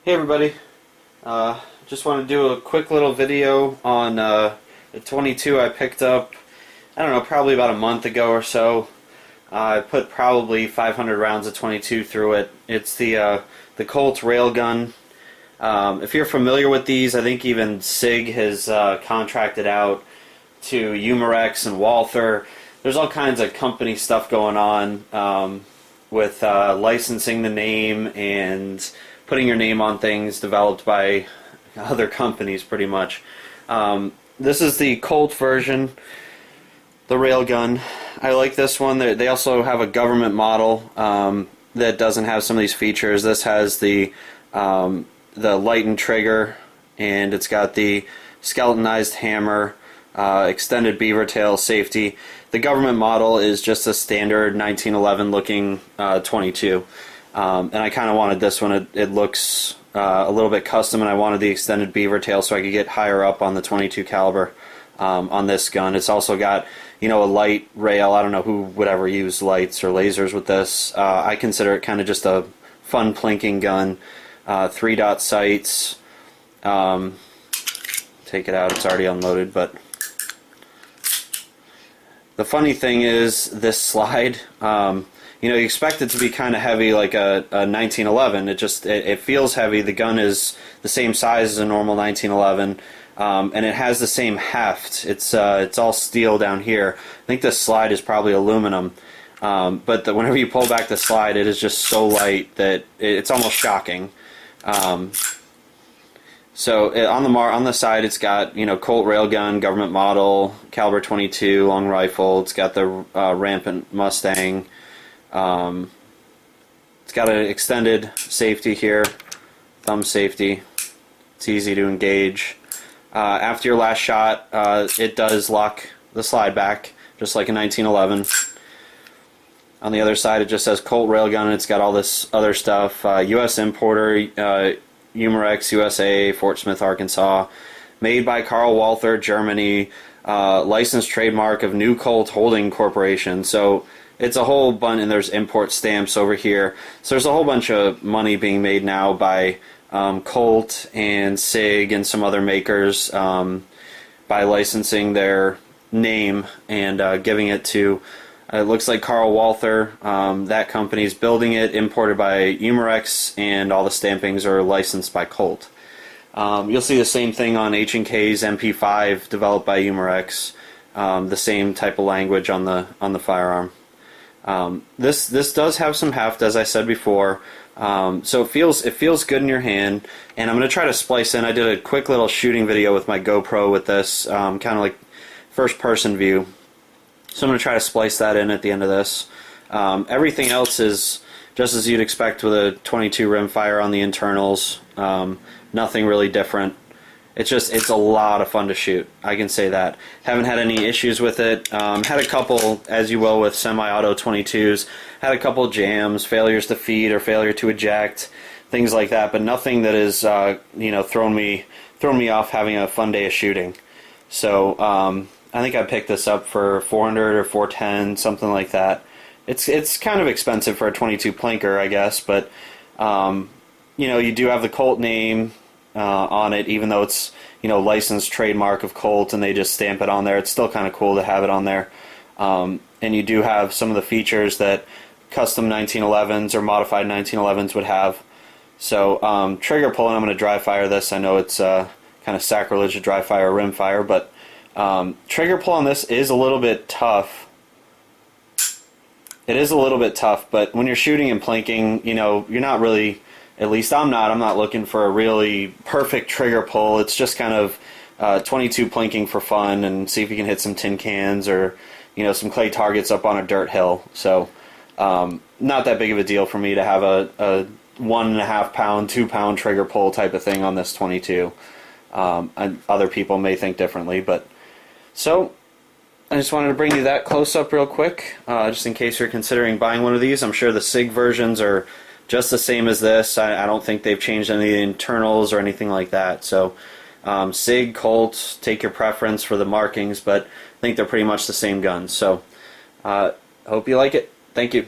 Hey everybody, just want to do a quick little video on the 22 I picked up, I don't know, probably about a month ago or so. I put probably 500 rounds of 22 through it. It's the Colt Rail Gun. If you're familiar with these, I think even SIG has contracted out to Umarex and Walther. There's all kinds of company stuff going on with licensing the name and putting your name on things developed by other companies, pretty much. This is the Colt version, the railgun. I like this one. They also have a government model that doesn't have some of these features. This has the lightened trigger, and it's got the skeletonized hammer, extended beaver tail safety. The government model is just a standard 1911 looking 22. And I kind of wanted this one. It looks a little bit custom, and I wanted the extended beaver tail so I could get higher up on the 22 caliber on this gun. It's also got, a light rail. I don't know who would ever use lights or lasers with this. I consider it kind of just a fun plinking gun. 3-dot sights. Take it out. It's already unloaded, but the funny thing is this slide. You expect it to be kind of heavy like a 1911. It feels heavy. The gun is the same size as a normal 1911, and it has the same heft. It's all steel down here. I think this slide is probably aluminum, but whenever you pull back the slide, it is just so light that it's almost shocking. On the side, it's got Colt Rail Gun, government model, caliber 22, long rifle. It's got the rampant Mustang. It's got an extended safety here, thumb safety. It's easy to engage. After your last shot, it does lock the slide back, just like a 1911. On the other side, it just says Colt Rail Gun, and it's got all this other stuff. U.S. importer, Umarex USA, Fort Smith, Arkansas. Made by Karl Walther, Germany. Licensed trademark of New Colt Holding Corporation. So it's a whole bunch, and there's import stamps over here. So there's a whole bunch of money being made now by Colt and SIG and some other makers by licensing their name and giving it to, it looks like Karl Walther. That company's building it, imported by Umarex, and all the stampings are licensed by Colt. You'll see the same thing on H&K's MP5, developed by Umarex. The same type of language on the firearm. This does have some heft, as I said before, so it feels good in your hand. And I'm going to try to splice in. I did a quick little shooting video with my GoPro with this, kind of like first person view. So I'm going to try to splice that in at the end of this. Everything else is just as you'd expect with a 22 rimfire on the internals. Nothing really different. It's a lot of fun to shoot. I can say that. Haven't had any issues with it. Had a couple, as you will with semi-auto 22s, had a couple jams, failures to feed or failure to eject, things like that. But nothing that has thrown me off having a fun day of shooting. So I think I picked this up for 400 or 410, something like that. It's kind of expensive for a 22 plinker, I guess, but you do have the Colt name on it, even though it's licensed trademark of Colt and they just stamp it on there. It's still kind of cool to have it on there. And you do have some of the features that custom 1911s or modified 1911s would have. So trigger pulling, I'm going to dry fire this. I know it's kind of sacrilege to dry fire or rim fire, but trigger pull on this is a little bit tough. It is a little bit tough, but when you're shooting and plinking, you're not really, at least I'm not looking for a really perfect trigger pull. It's just kind of 22 plinking for fun and see if you can hit some tin cans or some clay targets up on a dirt hill. So not that big of a deal for me to have a 1.5 pound, 2 pound trigger pull type of thing on this 22. And other people may think differently, but so I just wanted to bring you that close up real quick, just in case you're considering buying one of these. I'm sure the SIG versions are just the same as this. I don't think they've changed any of the internals or anything like that. So SIG, Colt, take your preference for the markings, but I think they're pretty much the same guns. So hope you like it. Thank you.